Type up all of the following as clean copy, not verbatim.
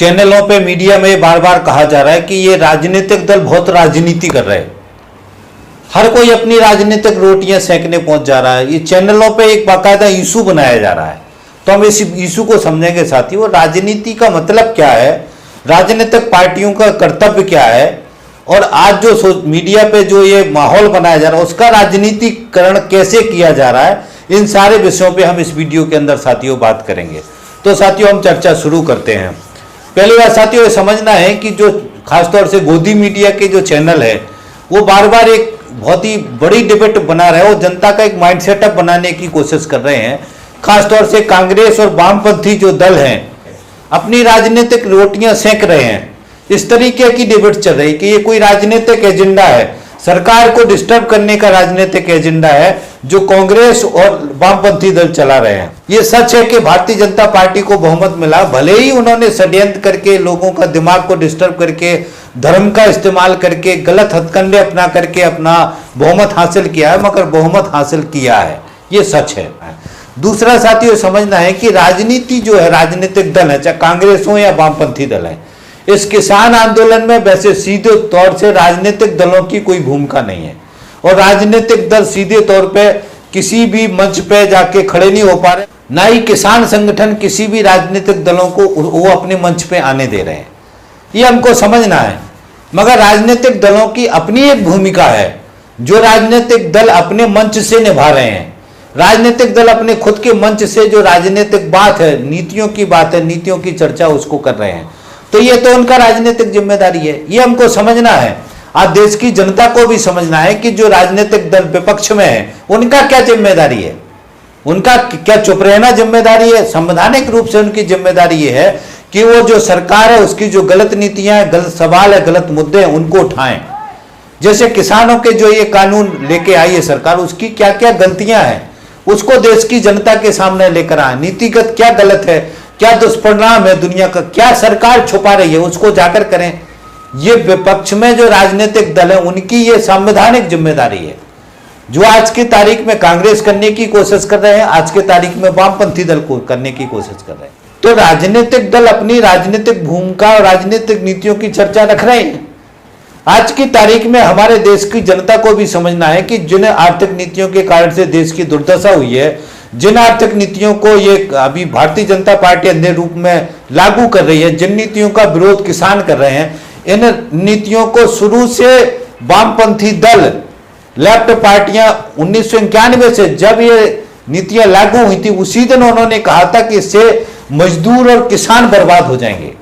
चैनलों पे, मीडिया में बार बार कहा जा रहा है कि ये राजनीतिक दल बहुत राजनीति कर रहे हैं, हर कोई अपनी राजनीतिक रोटियां सेकने पहुंच जा रहा है। ये चैनलों पे एक बाकायदा इशू बनाया जा रहा है। तो हम इस इशू को समझेंगे साथियों। राजनीति का मतलब क्या है, राजनीतिक पार्टियों का कर्तव्य क्या है, और आज जो मीडिया पे जो ये माहौल बनाया जा रहा है उसका राजनीतिकरण कैसे किया जा रहा है, इन सारे विषयों पे हम इस वीडियो के अंदर साथियों बात करेंगे। तो साथियों हम चर्चा शुरू करते हैं। पहली बात साथियों ये समझना है कि जो खासतौर से गोदी मीडिया के जो चैनल है वो बार बार एक बहुत ही बड़ी डिबेट बना रहे हैं और जनता का एक माइंड सेटअप बनाने की कोशिश कर रहे हैं। खासतौर से कांग्रेस और वामपंथी जो दल हैं अपनी राजनीतिक रोटियां सेक रहे हैं। इस तरीके की डिबेट चल रही कि ये कोई राजनीतिक एजेंडा है, सरकार को डिस्टर्ब करने का राजनीतिक एजेंडा है जो कांग्रेस और वामपंथी दल चला रहे हैं। ये सच है कि भारतीय जनता पार्टी को बहुमत मिला, भले ही उन्होंने षड्यंत्र करके लोगों का दिमाग को डिस्टर्ब करके, धर्म का इस्तेमाल करके, गलत हथकंडे अपना करके अपना बहुमत हासिल किया है, मगर बहुमत हासिल किया है, ये सच है। दूसरा साथियों समझना है कि राजनीति जो है, राजनीतिक दल है, चाहे कांग्रेस हो या वामपंथी दल है, इस किसान आंदोलन में वैसे सीधे तौर से राजनीतिक दलों की कोई भूमिका नहीं है और राजनीतिक दल सीधे तौर पे किसी भी मंच पे जाके खड़े नहीं हो पा रहे, ना ही किसान संगठन किसी भी राजनीतिक दलों को वो अपने मंच पे आने दे रहे हैं। ये हमको समझना है। मगर राजनीतिक दलों की अपनी एक भूमिका है जो राजनीतिक दल अपने मंच से निभा रहे हैं। राजनीतिक दल अपने खुद के मंच से जो राजनीतिक बात है, नीतियों की बात है, नीतियों की चर्चा उसको कर रहे हैं। तो ये तो उनका राजनीतिक जिम्मेदारी है, ये हमको समझना है। आज देश की जनता को भी समझना है कि जो राजनीतिक दल विपक्ष में है उनका क्या जिम्मेदारी है, उनका क्या चुप रहना जिम्मेदारी है। संवैधानिक रूप से उनकी जिम्मेदारी ये है कि वो जो सरकार है उसकी जो गलत नीतियां हैं, गलत सवाल है, गलत मुद्दे हैं, उनको उठाएं। जैसे किसानों के जो ये कानून लेके आई है सरकार, उसकी क्या क्या गलतियां हैं उसको देश की जनता के सामने लेकर आए। नीतिगत क्या गलत है, क्या दुष्परिणाम है दुनिया का, क्या सरकार छुपा रही है, उसको जाकर करें। ये विपक्ष में जो राजनीतिक दल है उनकी ये संवैधानिक जिम्मेदारी है, जो आज की तारीख में कांग्रेस करने की कोशिश कर रहे हैं, आज के तारीख में वामपंथी दल को करने की कोशिश कर रहे हैं। तो राजनीतिक दल अपनी राजनीतिक भूमिका और राजनीतिक नीतियों की चर्चा रख रहे हैं। आज की तारीख में हमारे देश की जनता को भी समझना है कि जिन आर्थिक नीतियों के कारण से देश की दुर्दशा हुई है, जिन आर्थिक नीतियों को ये अभी भारतीय जनता पार्टी अंधे रूप में लागू कर रही है, जिन नीतियों का विरोध किसान कर रहे हैं, इन नीतियों को शुरू से वामपंथी दल, लेफ्ट पार्टियां 1991 से जब ये नीतियां लागू हुई थी उसी दिन उन्होंने कहा था कि इससे मजदूर और किसान बर्बाद हो जाएंगे।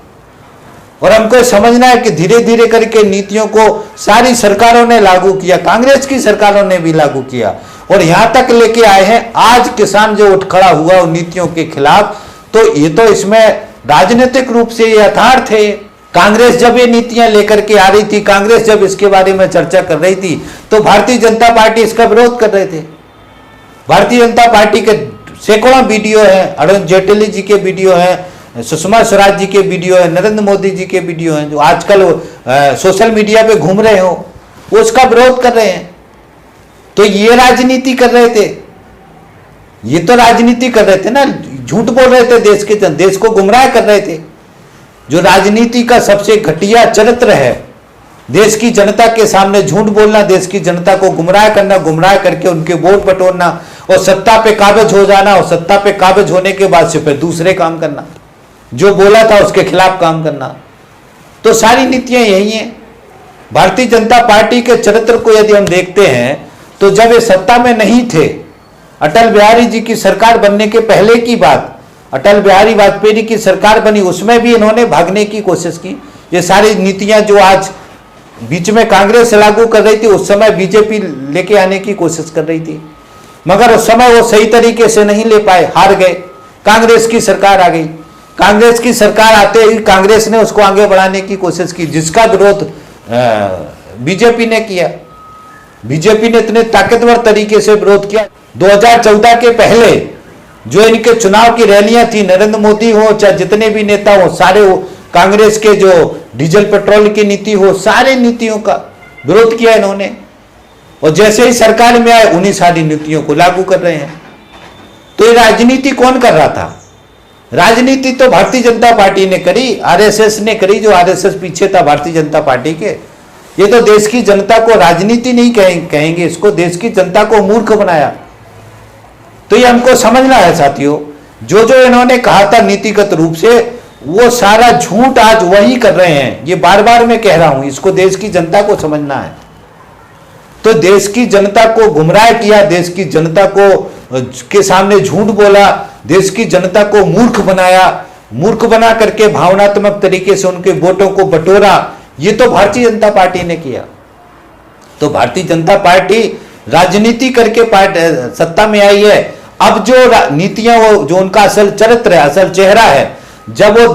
और हमको समझना है कि धीरे धीरे करके नीतियों को सारी सरकारों ने लागू किया, कांग्रेस की सरकारों ने भी लागू किया और यहां तक लेके आए हैं। आज किसान जो उठ खड़ा हुआ उन नीतियों के खिलाफ, तो ये तो इसमें राजनीतिक रूप से यथार्थ है। कांग्रेस जब ये नीतियां लेकर के आ रही थी, कांग्रेस जब इसके बारे में चर्चा कर रही थी, तो भारतीय जनता पार्टी इसका विरोध कर रहे थे। भारतीय जनता पार्टी के सैकड़ों वीडियो है, अरुण जेटली जी के वीडियो है, सुषमा स्वराज जी के वीडियो है, नरेंद्र मोदी जी के वीडियो हैं, जो आजकल सोशल मीडिया पे घूम रहे हो, वो उसका विरोध कर रहे हैं। तो ये राजनीति कर रहे थे, ये तो राजनीति कर रहे थे ना, झूठ बोल रहे थे, देश को गुमराह कर रहे थे। जो राजनीति का सबसे घटिया चरित्र है, देश की जनता के सामने झूठ बोलना, देश की जनता को गुमराह करना, गुमराह करके उनके वोट बटोरना और सत्ता पे काबिज हो जाना, और सत्ता पे काबिज होने के बाद से फिर दूसरे काम करना, जो बोला था उसके खिलाफ काम करना। तो सारी नीतियां यही हैं। भारतीय जनता पार्टी के चरित्र को यदि हम देखते हैं तो जब ये सत्ता में नहीं थे, अटल बिहारी जी की सरकार बनने के पहले की बात, अटल बिहारी वाजपेयी की सरकार बनी, उसमें भी इन्होंने भागने की कोशिश की। ये सारी नीतियां जो आज बीच में कांग्रेस लागू कर रही थी, उस समय बीजेपी लेके आने की कोशिश कर रही थी, मगर उस समय वो सही तरीके से नहीं ले पाए, हार गए। कांग्रेस की सरकार आ गई। कांग्रेस की सरकार आते ही कांग्रेस ने उसको आगे बढ़ाने की कोशिश की, जिसका विरोध बीजेपी ने किया। बीजेपी ने इतने ताकतवर तरीके से विरोध किया। 2014 के पहले जो इनके चुनाव की रैलियां थी, नरेंद्र मोदी हो चाहे जितने भी नेता हो, सारे हो, कांग्रेस के जो डीजल पेट्रोल की नीति हो, सारे नीतियों का विरोध किया इन्होंने, और जैसे ही सरकार में आए उन्हीं सारी नीतियों को लागू कर रहे हैं। तो ये राजनीति कौन कर रहा था? राजनीति तो भारतीय जनता पार्टी ने करी, आरएसएस ने करी, जो आरएसएस पीछे था भारतीय जनता पार्टी के। ये तो देश की जनता को राजनीति नहीं कहेंगे इसको, देश की जनता को मूर्ख बनाया। तो ये हमको समझना है साथियों, जो जो इन्होंने कहा था नीतिगत रूप से, वो सारा झूठ आज वही कर रहे हैं। ये बार बार मैं कह रहा हूं, इसको देश की जनता को समझना है। तो देश की जनता को गुमराह किया, देश की जनता को के सामने झूठ बोला, देश की जनता को मूर्ख बनाया, मूर्ख बना करके भावनात्मक तरीके से उनके वोटों को बटोरा। ये तो भारतीय जनता पार्टी ने किया। तो भारतीय जनता पार्टी राजनीति करके सत्ता में आई है। अब जो नीतियां, वो जो उनका असल चरित्र है, असल चेहरा है, जब वो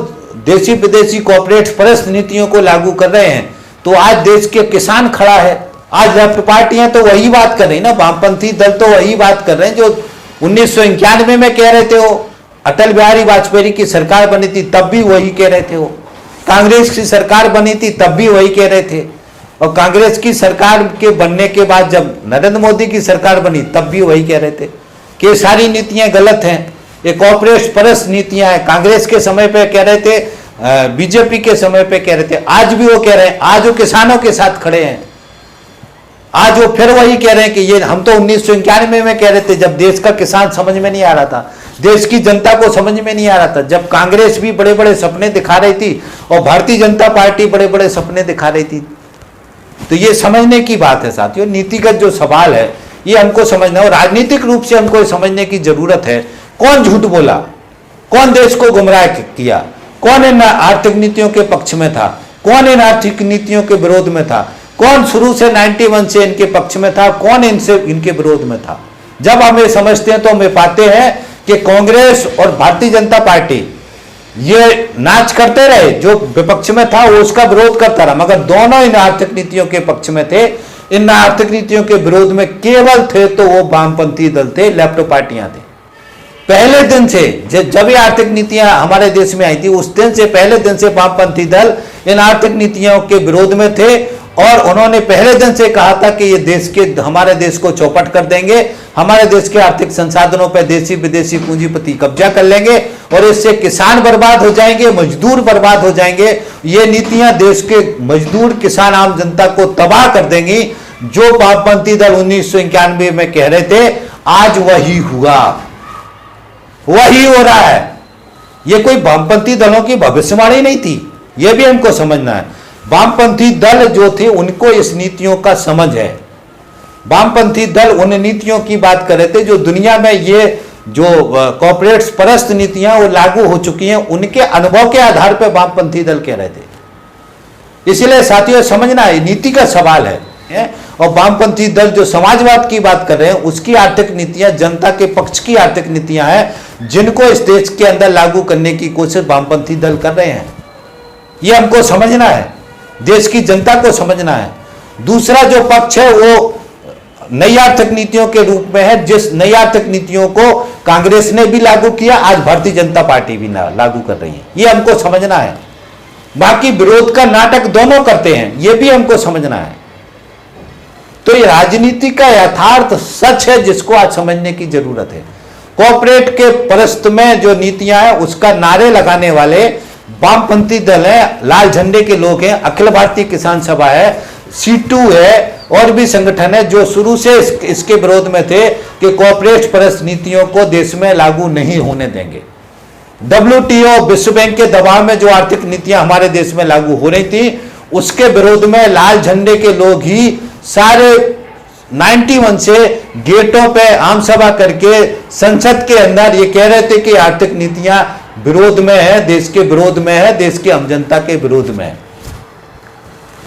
देशी विदेशी कॉर्पोरेट परस्त नीतियों को लागू कर रहे हैं, तो आज देश के किसान खड़ा है। आज लेफ्ट पार्टियां तो वही बात कर रही ना, वामपंथी दल तो वही बात कर रहे हैं जो 1991 में कह रहे थे। वो अटल बिहारी वाजपेयी की सरकार बनी थी तब भी वही कह रहे थे। वो कांग्रेस की सरकार बनी थी तब भी वही कह रहे थे, और कांग्रेस की सरकार के बनने के बाद जब नरेंद्र मोदी की सरकार बनी तब भी वही कह रहे थे कि ये सारी नीतियां गलत हैं, ये कॉर्पोरेट परस्त नीतियां हैं। कांग्रेस के समय पे कह रहे थे, बीजेपी के समय पे कह रहे थे, आज भी वो कह रहे हैं। आज वो किसानों के साथ खड़े हैं। आज वो फिर वही कह रहे हैं कि ये हम तो 1991 में कह रहे थे, जब देश का किसान समझ में नहीं आ रहा था, देश की जनता को समझ में नहीं आ रहा था, जब कांग्रेस भी बड़े बड़े सपने दिखा रही थी और भारतीय जनता पार्टी बड़े बड़े सपने दिखा रही थी। तो ये समझने की बात है साथियों, नीतिगत जो सवाल है ये हमको समझना और राजनीतिक रूप से हमको समझने की जरूरत है। कौन झूठ बोला, कौन देश को गुमराह किया, कौन इन आर्थिक नीतियों के पक्ष में था, कौन इन आर्थिक नीतियों के विरोध में था, कौन शुरू से 91 से इनके पक्ष में था, कौन इनके विरोध में था। जब हम ये समझते हैं तो हमें पाते हैं कि कांग्रेस और भारतीय जनता पार्टी ये नाच करते रहे, जो विपक्ष में था वो उसका विरोध करता रहा, मगर दोनों इन आर्थिक नीतियों के पक्ष में थे। इन आर्थिक नीतियों के विरोध में केवल थे तो वो वामपंथी दल थे, लेफ्ट पार्टियां थे। पहले दिन से जब ये आर्थिक नीतियां हमारे देश में आई थी, उस दिन से, पहले दिन से वामपंथी दल इन आर्थिक नीतियों के विरोध में थे और उन्होंने पहले दिन से कहा था कि ये हमारे देश को चौपट कर देंगे, हमारे देश के आर्थिक संसाधनों पर देशी विदेशी पूंजीपति कब्जा कर लेंगे और इससे किसान बर्बाद हो जाएंगे, मजदूर बर्बाद हो जाएंगे। ये नीतियां देश के मजदूर, किसान, आम जनता को तबाह कर देंगी। जो वामपंथी दल 1991 में कह रहे थे, आज वही हुआ, वही हो रहा है। ये कोई वामपंथी दलों की भविष्यवाणी नहीं थी, यह भी हमको समझना है। वामपंथी दल जो थे उनको इस नीतियों का समझ है। वामपंथी दल उन नीतियों की बात कर रहे थे जो दुनिया में ये जो कॉर्पोरेट परस्त नीतियां वो लागू हो चुकी हैं, उनके अनुभव के आधार पर वामपंथी दल कह रहे थे। इसलिए साथियों समझना है, नीति का सवाल है। और वामपंथी दल जो समाजवाद की बात कर रहे हैं, उसकी आर्थिक नीतियां जनता के पक्ष की आर्थिक नीतियां हैं, जिनको इस देश के अंदर लागू करने की कोशिश वामपंथी दल कर रहे हैं। ये हमको समझना है, देश की जनता को समझना है। दूसरा जो पक्ष है वो नई आर्थिक नीतियों के रूप में है, जिस नई आर्थिक नीतियों को कांग्रेस ने भी लागू किया, आज भारतीय जनता पार्टी भी लागू कर रही है। ये हमको समझना है। बाकी विरोध का नाटक दोनों करते हैं, ये भी हमको समझना है। तो ये राजनीति का यथार्थ सच है जिसको आज समझने की जरूरत है। कॉर्पोरेट के परस्त में जो नीतियां हैं उसका नारे लगाने वाले वामपंथी दल है, लाल झंडे के लोग हैं, अखिल भारतीय किसान सभा है, C2 है और भी संगठन है जो शुरू से इसके विरोध में थे कि कॉर्पोरेट परस्त नीतियों को देश में लागू नहीं होने देंगे। WTO, विश्व बैंक के दबाव में जो आर्थिक नीतियां हमारे देश में लागू हो रही थी, उसके विरोध में लाल झंडे के लोग ही सारे 91 से गेटों पे आम सभा करके संसद के अंदर ये कह रहे थे कि आर्थिक नीतियां विरोध में है, देश के विरोध में है, देश की आम जनता के विरोध में है।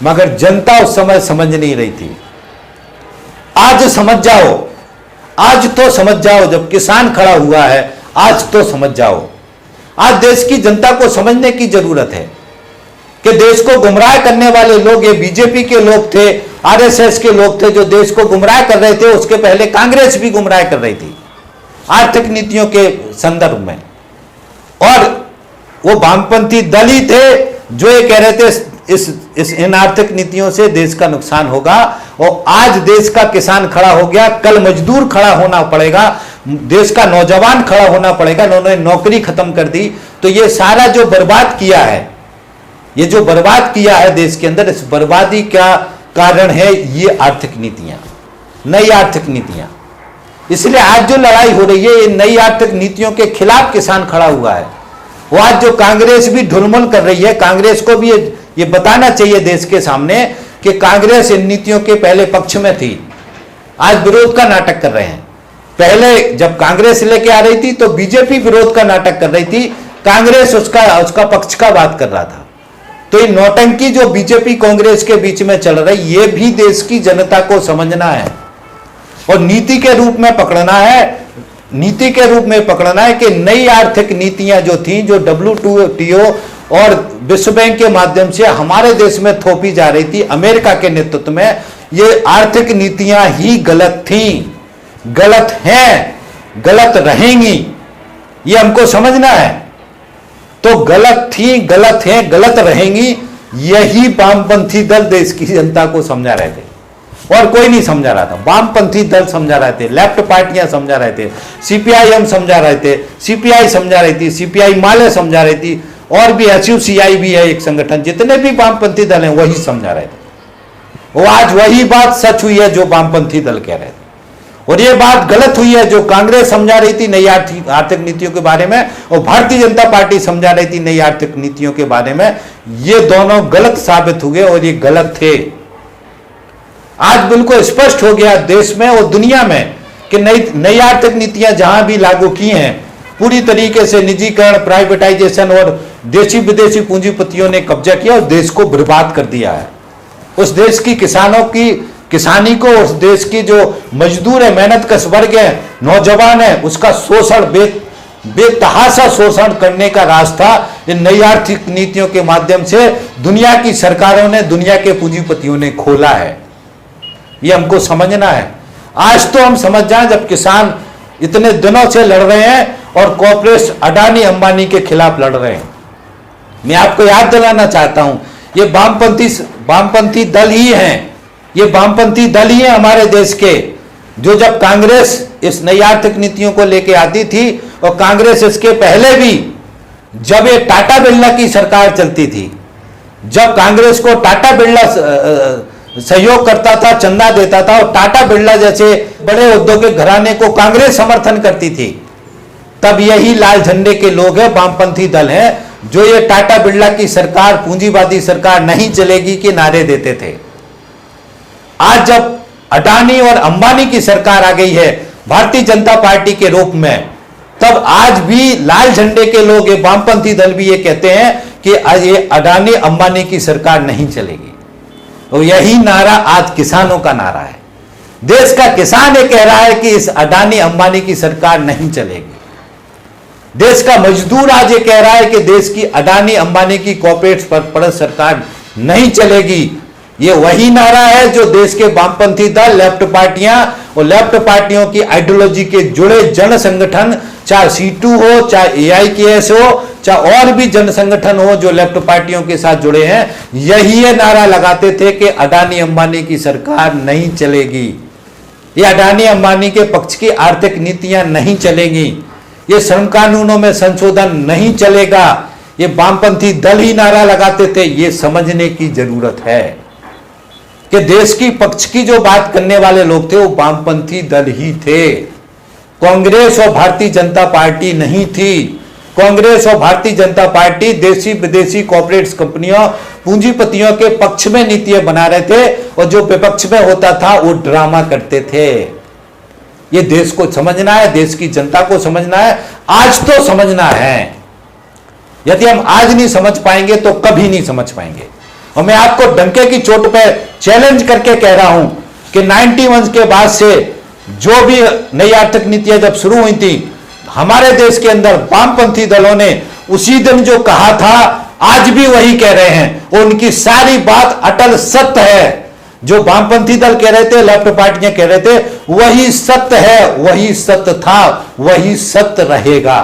मगर जनता उस समय समझ नहीं रही थी। आज समझ जाओ, आज तो समझ जाओ, जब किसान खड़ा हुआ है आज तो समझ जाओ। आज देश की जनता को समझने की जरूरत है कि देश को गुमराह करने वाले लोग ये बीजेपी के लोग थे, आरएसएस के लोग थे जो देश को गुमराह कर रहे थे। उसके पहले कांग्रेस भी गुमराह कर रही थी आर्थिक नीतियों के संदर्भ में, और वो वामपंथी दल ही थे जो ये कह रहे थे इन आर्थिक नीतियों से देश का नुकसान होगा। और आज देश का किसान खड़ा हो गया, कल मजदूर खड़ा होना पड़ेगा। देश का नौजवान खड़ा होना पड़ेगा। उन्होंने नौकरी खत्म कर दी। तो ये सारा जो बर्बाद किया है, ये जो बर्बाद किया है देश के अंदर, इस बर्बादी का कारण है ये आर्थिक नीतियां, नई आर्थिक नीतियां। इसलिए आज जो लड़ाई हो रही है, ये नई आर्थिक नीतियों के खिलाफ किसान खड़ा हुआ है। वो आज जो कांग्रेस भी ढुलमुल कर रही है, कांग्रेस को भी ये बताना चाहिए देश के सामने कि कांग्रेस इन नीतियों के पहले पक्ष में थी, आज विरोध का नाटक कर रहे हैं। पहले जब कांग्रेस लेके आ रही थी तो बीजेपी विरोध का नाटक कर रही थी, कांग्रेस उसका पक्ष का बात कर रहा था। तो ये नौटंकी जो बीजेपी कांग्रेस के बीच में चल रही, ये भी देश की जनता को समझना है और नीति के रूप में पकड़ना है। नीति के रूप में पकड़ना है कि नई आर्थिक नीतियां जो थी, जो WTO और विश्व बैंक के माध्यम से हमारे देश में थोपी जा रही थी, अमेरिका के नेतृत्व में, ये आर्थिक नीतियां ही गलत थी, गलत हैं, गलत रहेंगी, ये हमको समझना है। तो गलत थी, गलत हैं, गलत रहेंगी, यही वामपंथी दल देश की जनता को समझा रहे थे और कोई नहीं समझा रहा था। वामपंथी दल समझा रहे थे, लेफ्ट पार्टियां समझा रहे थे, CPIM समझा रहे थे, CPI समझा रही थी, CPI माले समझा रही थी, और भी SUCI भी है एक संगठन, जितने भी वामपंथी दल हैं वही समझा रहे थे। वो आज वही बात सच हुई है जो वामपंथी दल कह रहे थे, और ये बात गलत हुई है जो कांग्रेस समझा रही थी नई आर्थिक नीतियों के बारे में और भारतीय जनता पार्टी समझा रही थी नई आर्थिक नीतियों के बारे में। ये दोनों गलत साबित हुए और ये गलत थे। आज बिल्कुल स्पष्ट हो गया देश में और दुनिया में कि नई आर्थिक नीतियां जहां भी लागू की हैं, पूरी तरीके से निजीकरण, प्राइवेटाइजेशन और देशी विदेशी पूंजीपतियों ने कब्जा किया और देश को बर्बाद कर दिया है। उस देश की किसानों की किसानी को, उस देश की जो मजदूर है, मेहनतकश वर्ग है, नौजवान है, उसका शोषण, बेतहाशा शोषण करने का रास्ता इन नई आर्थिक नीतियों के माध्यम से दुनिया की सरकारों ने, दुनिया के पूंजीपतियों ने खोला है। ये हमको समझना है। आज तो हम समझ जाएं जब किसान इतने दिनों से लड़ रहे हैं और कॉर्पोरेट अडानी अंबानी के खिलाफ लड़ रहे हैं। मैं आपको याद दिलाना चाहता हूं, ये वामपंथी दल ही हैं, ये वामपंथी दल ही हैं हमारे देश के, जो जब कांग्रेस इस नई आर्थिक नीतियों को लेके आती थी और कांग्रेस इसके पहले भी, जब ये टाटा बिरला की सरकार चलती थी, जब कांग्रेस को टाटा बिरला सहयोग करता था, चंदा देता था और टाटा बिरला जैसे बड़े औद्योगिक घराने को कांग्रेस समर्थन करती थी, तब यही लाल झंडे के लोग हैं, वामपंथी दल हैं, जो ये टाटा बिरला की सरकार, पूंजीवादी सरकार नहीं चलेगी के नारे देते थे। आज जब अडानी और अंबानी की सरकार आ गई है भारतीय जनता पार्टी के रूप में, तब आज भी लाल झंडे के लोग, ये वामपंथी दल भी ये कहते हैं कि ये अडानी अंबानी की सरकार नहीं चलेगी। और यही नारा आज किसानों का नारा है। देश का किसान ये कह रहा है कि इस अडानी अंबानी की सरकार नहीं चलेगी। देश का मजदूर आज ये कह रहा है कि देश की अडानी अंबानी की कॉर्पोरेट पर सरकार नहीं चलेगी। ये वही नारा है जो देश के वामपंथी दल, लेफ्ट पार्टियां और लेफ्ट पार्टियों की आइडियोलॉजी के जुड़े जन संगठन, चाहे C2 हो, चाहे AIKS हो, चाहे और भी जन संगठन हो जो लेफ्ट पार्टियों के साथ जुड़े हैं, यही ये नारा लगाते थे कि अडानी अंबानी की सरकार नहीं चलेगी, ये अडानी अंबानी के पक्ष की आर्थिक नीतियां नहीं चलेंगी, ये श्रम कानूनों में संशोधन नहीं चलेगा। ये वामपंथी दल ही नारा लगाते थे। ये समझने की जरूरत है कि देश की पक्ष की जो बात करने वाले लोग थे वो वामपंथी दल ही थे, कांग्रेस और भारतीय जनता पार्टी नहीं थी। कांग्रेस और भारतीय जनता पार्टी देशी विदेशी कॉर्पोरेट कंपनियों, पूंजीपतियों के पक्ष में नीतियां बना रहे थे और जो विपक्ष में होता था वो ड्रामा करते थे। ये देश को समझना है, देश की जनता को समझना है, आज तो समझना है। यदि हम आज नहीं समझ पाएंगे तो कभी नहीं समझ पाएंगे। और मैं आपको डंके की चोट पे चैलेंज करके कह रहा हूं कि 91 के बाद से जो भी नई आर्थिक नीतियां जब शुरू हुई थी हमारे देश के अंदर, वामपंथी दलों ने उसी दिन जो कहा था आज भी वही कह रहे हैं। उनकी सारी बात अटल सत्य है। जो वामपंथी दल कह रहे थे, लेफ्ट पार्टियां कह रहे थे, वही सत्य है, वही सत्य था, वही सत्य रहेगा।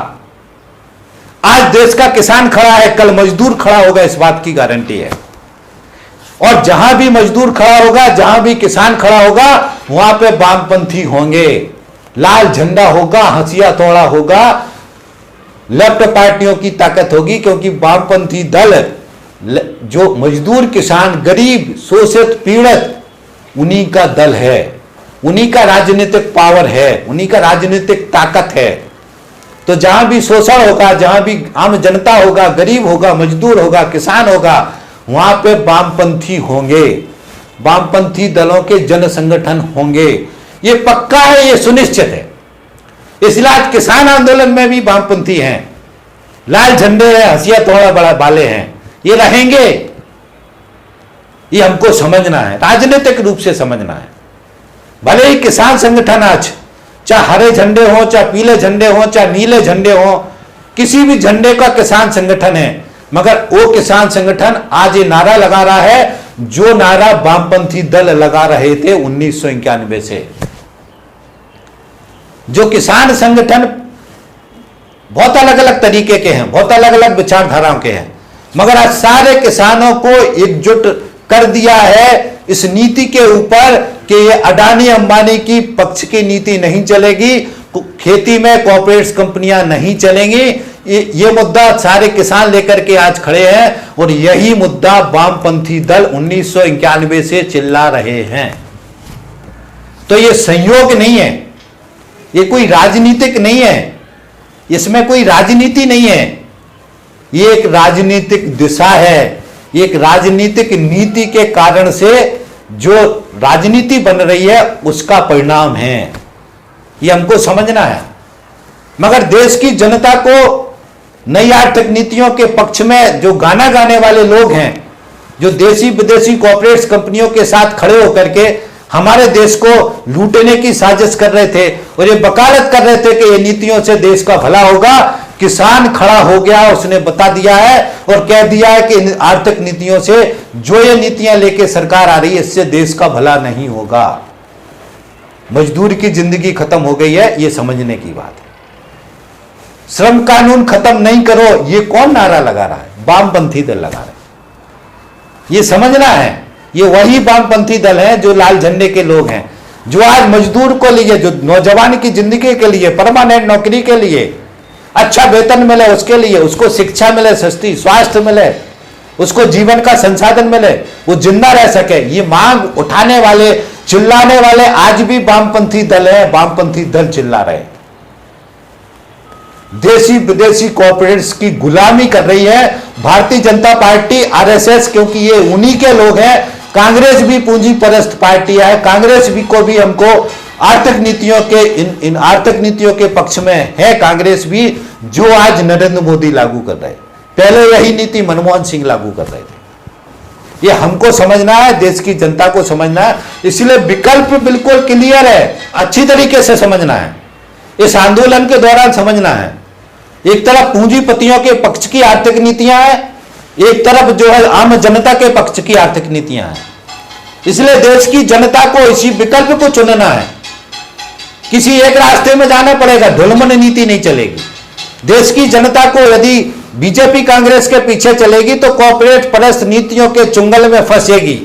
आज देश का किसान खड़ा है, कल मजदूर खड़ा होगा, इस बात की गारंटी है। और जहां भी मजदूर खड़ा होगा, जहां भी किसान खड़ा होगा, वहां पे वामपंथी होंगे। लाल झंडा होगा, हंसिया तोड़ा होगा, लेफ्ट पार्टियों की ताकत होगी, क्योंकि वामपंथी दल जो मजदूर, किसान, गरीब, शोषित, पीड़ित, उन्हीं का दल है, उन्हीं का राजनीतिक पावर है, उन्हीं का राजनीतिक ताकत है। तो जहां भी शोषण होगा, जहां भी आम जनता होगा, गरीब होगा, मजदूर होगा, किसान होगा, वहां पे वामपंथी होंगे, वामपंथी दलों के जन संगठन होंगे। ये पक्का है, ये सुनिश्चित है। इसलिए आज किसान आंदोलन में भी वामपंथी हैं, लाल झंडे हैं, हंसिया तोड़ा बड़ा वाले हैं, ये रहेंगे। ये हमको समझना है, राजनीतिक रूप से समझना है। भले ही किसान संगठन आज चाहे हरे झंडे हो, चाहे पीले झंडे हो, चाहे नीले झंडे हो, किसी भी झंडे का किसान संगठन है, मगर वो किसान संगठन आज ये नारा लगा रहा है जो नारा वामपंथी दल लगा रहे थे 1991 से। जो किसान संगठन बहुत अलग अलग तरीके के हैं, बहुत अलग अलग विचारधाराओं के हैं, मगर आज सारे किसानों को एकजुट कर दिया है इस नीति के ऊपर कि ये अडानी अंबानी की पक्ष की नीति नहीं चलेगी, खेती में कॉर्पोरेट कंपनियां नहीं चलेंगी। ये मुद्दा सारे किसान लेकर के आज खड़े हैं और यही मुद्दा वामपंथी दल 1991 से चिल्ला रहे हैं। तो ये संयोग नहीं है, ये कोई राजनीतिक नहीं है, इसमें कोई राजनीति नहीं है, ये एक राजनीतिक दिशा है, एक राजनीतिक नीति के कारण से जो राजनीति बन रही है उसका परिणाम है। ये हमको समझना है। मगर देश की जनता को नई आर्थिक नीतियों के पक्ष में जो गाना गाने वाले लोग हैं, जो देशी विदेशी कॉर्पोरेट कंपनियों के साथ खड़े होकर के हमारे देश को लूटने की साजिश कर रहे थे और ये वकालत कर रहे थे कि ये नीतियों से देश का भला होगा, किसान खड़ा हो गया, उसने बता दिया है और कह दिया है कि आर्थिक नीतियों से जो ये नीतियां लेके सरकार आ रही है इससे देश का भला नहीं होगा, मजदूर की जिंदगी खत्म हो गई है। ये समझने की बात है। श्रम कानून खत्म नहीं करो, ये कौन नारा लगा रहा है? वामपंथी दल लगा रहे हैं। ये समझना है, ये वही वामपंथी दल है जो लाल झंडे के लोग हैं, जो आज मजदूर को लिए, जो नौजवान की जिंदगी के लिए, परमानेंट नौकरी के लिए, अच्छा वेतन मिले उसके लिए, उसको शिक्षा मिले, सस्ती स्वास्थ्य मिले, उसको जीवन का संसाधन मिले, वो जिंदा रह सके, ये मांग उठाने वाले, चिल्लाने वाले आज भी वामपंथी दल है। वामपंथी दल चिल्ला रहे हैं, देशी विदेशी कॉर्पोरेट्स की गुलामी कर रही है भारतीय जनता पार्टी, आरएसएस, क्योंकि ये उन्हीं के लोग हैं। कांग्रेस भी पूंजी परस्त पार्टी है, कांग्रेस भी को भी हमको आर्थिक नीतियों के इन आर्थिक नीतियों के पक्ष में है। कांग्रेस भी जो आज नरेंद्र मोदी लागू कर रहे, पहले यही नीति मनमोहन सिंह लागू कर रहे थे। ये हमको समझना है, देश की जनता को समझना है, इसलिए विकल्प बिल्कुल क्लियर है, अच्छी तरीके से समझना है, इस आंदोलन के दौरान समझना है। एक तरफ पूंजीपतियों के पक्ष की आर्थिक नीतियां हैं, एक तरफ जो है आम जनता के पक्ष की आर्थिक नीतियां हैं। इसलिए देश की जनता को इसी विकल्प को चुनना है, किसी एक रास्ते में जाना पड़ेगा, ढुलमुल नीति नहीं चलेगी। देश की जनता को यदि बीजेपी कांग्रेस के पीछे चलेगी तो कॉर्पोरेट परस्त नीतियों के चुंगल में फंसेगी।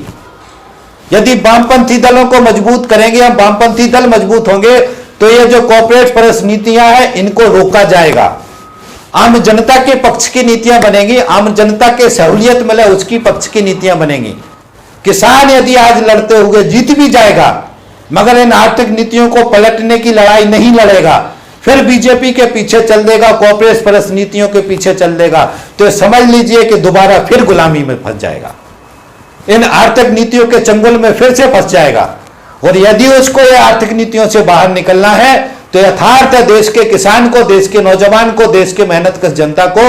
यदि वामपंथी दलों को मजबूत करेंगे, हम वामपंथी दल मजबूत होंगे तो ये जो कॉर्पोरेट परस्त नीतियां हैं इनको रोका जाएगा, आम जनता के पक्ष की नीतियां बनेंगी, आम जनता के सहूलियत मिले उसकी पक्ष की नीतियां बनेंगी। किसान यदि आज लड़ते हुए जीत भी जाएगा मगर इन आर्थिक नीतियों को पलटने की लड़ाई नहीं लड़ेगा, फिर बीजेपी के पीछे चल देगा, कॉर्पोरेट परस्त नीतियों के पीछे चल देगा, तो समझ लीजिए कि दोबारा फिर गुलामी में फंस जाएगा, इन आर्थिक नीतियों के चंगुल में फिर से फंस जाएगा। और यदि उसको ये आर्थिक नीतियों से बाहर निकलना है तो यथार्थ देश के किसान को, देश के नौजवान को, देश के मेहनतकश जनता को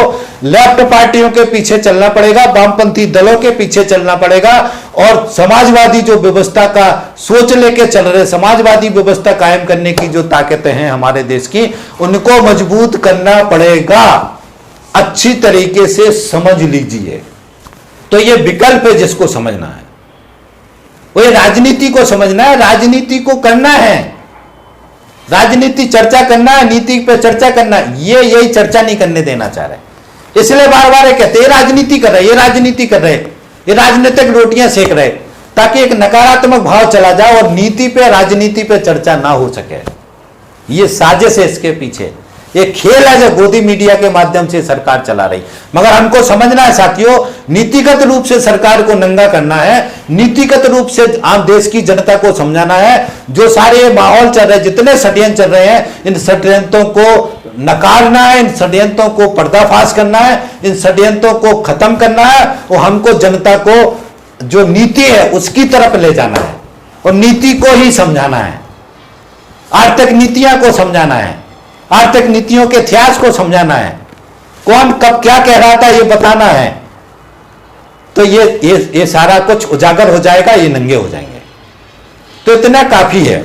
लेफ्ट पार्टियों के पीछे चलना पड़ेगा, वामपंथी दलों के पीछे चलना पड़ेगा और समाजवादी जो व्यवस्था का सोच लेके चल रहे, समाजवादी व्यवस्था कायम करने की जो ताकतें हैं हमारे देश की, उनको मजबूत करना पड़ेगा। अच्छी तरीके से समझ लीजिए। तो ये विकल्प है जिसको समझना है, वो राजनीति को समझना है, राजनीति को करना है, राजनीति चर्चा करना है, नीति पे चर्चा करना है। ये यही चर्चा नहीं करने देना चाह रहे, इसलिए बार बार कहते हैं ये राजनीति कर रहे, ये राजनीति कर रहे, ये राजनीतिक रोटियां सेक रहे, ताकि एक नकारात्मक भाव चला जाए और नीति पे, राजनीति पे चर्चा ना हो सके। ये साजिश है इसके पीछे, ये खेल है जो गोदी मीडिया के माध्यम से सरकार चला रही। मगर हमको समझना है साथियों, नीतिगत रूप से सरकार को नंगा करना है, नीतिगत रूप से आम देश की जनता को समझाना है। जो सारे माहौल चल रहे हैं, जितने षड्यंत्र चल रहे हैं, इन षड्यंत्रों को नकारना है, इन षड्यंत्रों को पर्दाफाश करना है, इन षड्यंत्रों को खत्म करना है और हमको जनता को जो नीति है उसकी तरफ ले जाना है और नीति को ही समझाना है, आर्थिक नीतियां को समझाना है, आर्थिक नीतियों के इतिहास को समझाना है, कौन कब क्या कह रहा था ये बताना है। तो ये सारा कुछ उजागर हो जाएगा, ये नंगे हो जाएंगे। तो इतना काफी है,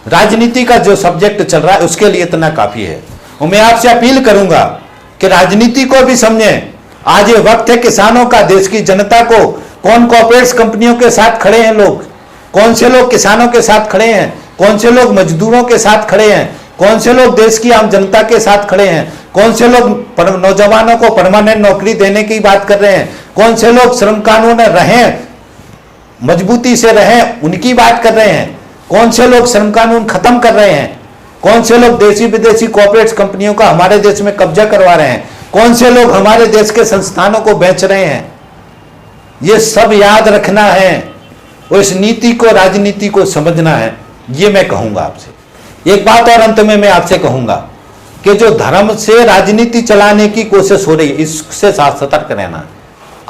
राजनीति का जो सब्जेक्ट चल रहा है उसके लिए इतना काफी है। और मैं आपसे अपील करूंगा कि राजनीति को भी समझें। आज ये वक्त है किसानों का, देश की जनता को, कौन कॉर्पोरेट कंपनियों के साथ खड़े हैं लोग, कौन से लोग किसानों के साथ खड़े हैं, कौन से लोग मजदूरों के साथ खड़े हैं, कौन से लोग देश की आम जनता के साथ खड़े हैं, कौन से लोग नौजवानों को परमानेंट नौकरी देने की बात कर रहे हैं, कौन से लोग श्रम कानून में रहें, मजबूती से रहें, उनकी बात कर रहे हैं, कौन से लोग श्रम कानून खत्म कर रहे हैं, कौन से लोग देशी विदेशी कॉर्पोरेट कंपनियों का हमारे देश में कब्जा करवा रहे हैं, कौन से लोग हमारे देश के संस्थानों को बेच रहे हैं। ये सब याद रखना है और इस नीति को, राजनीति को समझना है। ये मैं कहूंगा आपसे। एक बात और अंत में मैं आपसे कहूंगा कि जो धर्म से राजनीति चलाने की कोशिश हो रही है, इससे सतर्क रहना है।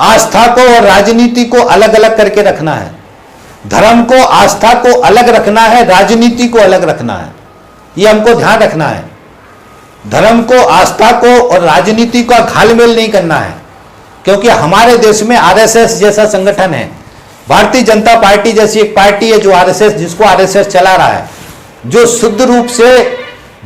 आस्था को और राजनीति को अलग अलग करके रखना है, धर्म को, आस्था को अलग रखना है, राजनीति को अलग रखना है। ये हमको ध्यान रखना है। धर्म को, आस्था को और राजनीति का घालमेल नहीं करना है, क्योंकि हमारे देश में आरएसएस जैसा संगठन है, भारतीय जनता पार्टी जैसी एक पार्टी है जो आरएसएस, जिसको आरएसएस चला रहा है, जो शुद्ध रूप से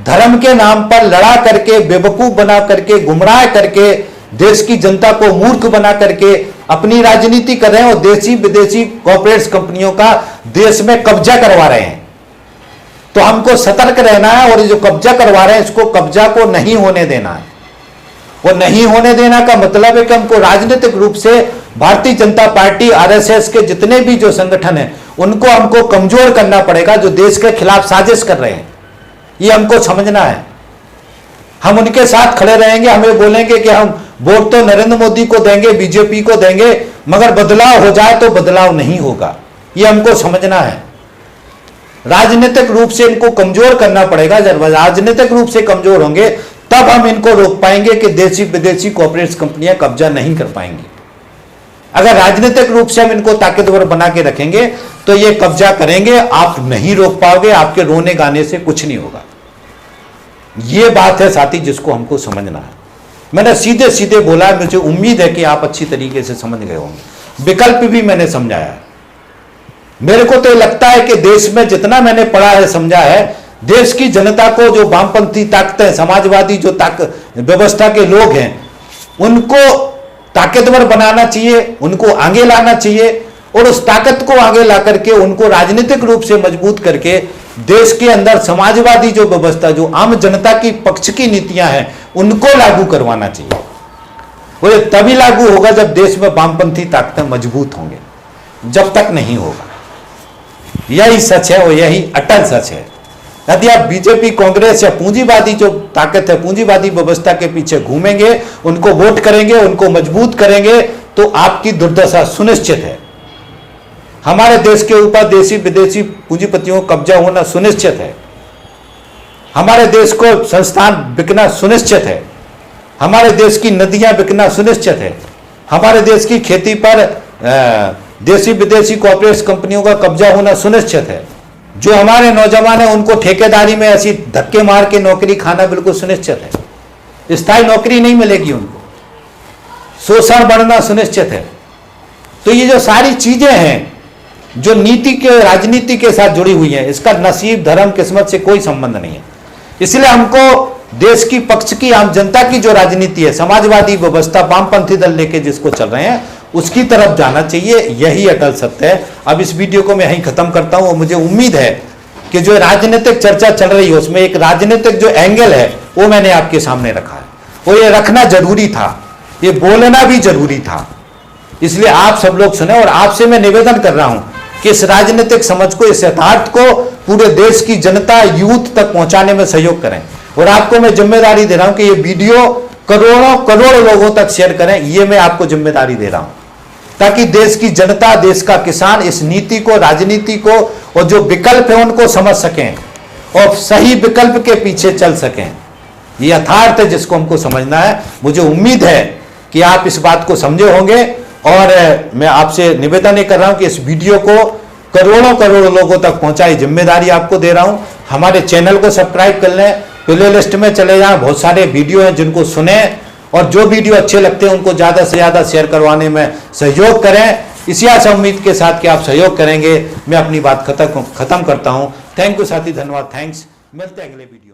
धर्म के नाम पर लड़ा करके, बेवकूफ बना करके, गुमराह करके, देश की जनता को मूर्ख बना करके अपनी राजनीति कर रहे हैं और देशी विदेशी कॉर्पोरेट कंपनियों का देश में कब्जा करवा रहे हैं। तो हमको सतर्क रहना है और ये जो कब्जा करवा रहे हैं इसको, कब्जा को नहीं होने देना है। और नहीं होने देना का मतलब है कि हमको राजनीतिक रूप से भारतीय जनता पार्टी, आरएसएस के जितने भी जो संगठन है उनको हमको कमजोर करना पड़ेगा, जो देश के खिलाफ साजिश कर रहे हैं। ये हमको समझना है। हम उनके साथ खड़े रहेंगे, हमें बोलेंगे कि हम वोट तो नरेंद्र मोदी को देंगे, बीजेपी को देंगे, मगर बदलाव हो जाए तो बदलाव नहीं होगा। ये हमको समझना है। राजनीतिक रूप से इनको कमजोर करना पड़ेगा। जब राजनीतिक रूप से कमजोर होंगे तब हम इनको रोक पाएंगे कि देशी विदेशी कॉर्पोरेट कंपनियां कब्जा नहीं कर पाएंगी। अगर राजनीतिक रूप से हम इनको ताकतवर बना के रखेंगे तो ये कब्जा करेंगे, आप नहीं रोक पाओगे, आपके रोने गाने से कुछ नहीं होगा। ये बात है साथी, जिसको हमको समझना है। मैंने सीधे सीधे बोला, मुझे उम्मीद है कि आप अच्छी तरीके से समझ गए होंगे। विकल्प भी मैंने समझाया। मेरे को तो लगता है कि देश में जितना मैंने पढ़ा है, समझा है, देश की जनता को जो वामपंथी ताकतें, समाजवादी जो व्यवस्था के लोग हैं, उनको ताकतवर बनाना चाहिए, उनको आगे लाना चाहिए और उस ताकत को आगे ला करके उनको राजनीतिक रूप से मजबूत करके देश के अंदर समाजवादी जो व्यवस्था, जो आम जनता की पक्ष की नीतियां हैं, उनको लागू करवाना चाहिए। और ये तभी लागू होगा जब देश में वामपंथी ताकतें मजबूत होंगे, जब तक नहीं होगा। यही सच है और यही अटल सच है। यदि आप बीजेपी, कांग्रेस या पूंजीवादी जो ताकत है, पूंजीवादी व्यवस्था के पीछे घूमेंगे, उनको वोट करेंगे, उनको मजबूत करेंगे, तो आपकी दुर्दशा सुनिश्चित है। हमारे देश के ऊपर देशी विदेशी पूंजीपतियों का कब्जा होना सुनिश्चित है। हमारे देश को संस्थान बिकना सुनिश्चित है। हमारे देश की नदियां बिकना सुनिश्चित है। हमारे देश की खेती पर देशी विदेशी कॉर्पोरेट कंपनियों का कब्जा होना सुनिश्चित है। जो हमारे नौजवान हैं उनको ठेकेदारी में ऐसी धक्के मार के नौकरी खाना बिल्कुल सुनिश्चित है। स्थायी नौकरी नहीं मिलेगी उनको, शोषण बढ़ना सुनिश्चित है। तो ये जो सारी चीजें हैं जो नीति के, राजनीति के साथ जुड़ी हुई हैं, इसका नसीब, धर्म, किस्मत से कोई संबंध नहीं है। इसलिए हमको देश की पक्ष की, आम जनता की जो राजनीति है, समाजवादी व्यवस्था, वामपंथी दल लेके जिसको चल रहे हैं, उसकी तरफ जाना चाहिए। यही अटल सत्य है। अब इस वीडियो को मैं यहीं खत्म करता हूं और मुझे उम्मीद है कि जो राजनीतिक चर्चा चल रही है उसमें एक राजनीतिक जो एंगल है वो मैंने आपके सामने रखा है। और ये रखना जरूरी था, ये बोलना भी जरूरी था। इसलिए आप सब लोग सुने और आपसे मैं निवेदन कर रहा हूं कि इस राजनीतिक समझ को, इस यथार्थ को पूरे देश की जनता यूथ तक पहुंचाने में सहयोग करें। और आपको मैं जिम्मेदारी दे रहा हूं कि ये वीडियो करोड़ों करोड़ लोगों तक शेयर करें, ये मैं आपको जिम्मेदारी दे रहा हूं, ताकि देश की जनता, देश का किसान इस नीति को, राजनीति को और जो विकल्प है उनको समझ सकें और सही विकल्प के पीछे चल सकें। ये यथार्थ है जिसको हमको समझना है। मुझे उम्मीद है कि आप इस बात को समझे होंगे और मैं आपसे निवेदन ये कर रहा हूं कि इस वीडियो को करोड़ों करोड़ लोगों तक पहुंचाई जिम्मेदारी आपको दे रहा हूं। हमारे चैनल को सब्सक्राइब कर लें, प्ले लिस्ट में चले जाएं, बहुत सारे वीडियो हैं जिनको सुने और जो वीडियो अच्छे लगते हैं उनको ज़्यादा से ज़्यादा शेयर करवाने में सहयोग करें। इसी आशा उम्मीद के साथ कि आप सहयोग करेंगे, मैं अपनी बात खत्म करता हूं। थैंक यू साथी, धन्यवाद, थैंक्स। मिलते हैं अगले वीडियो।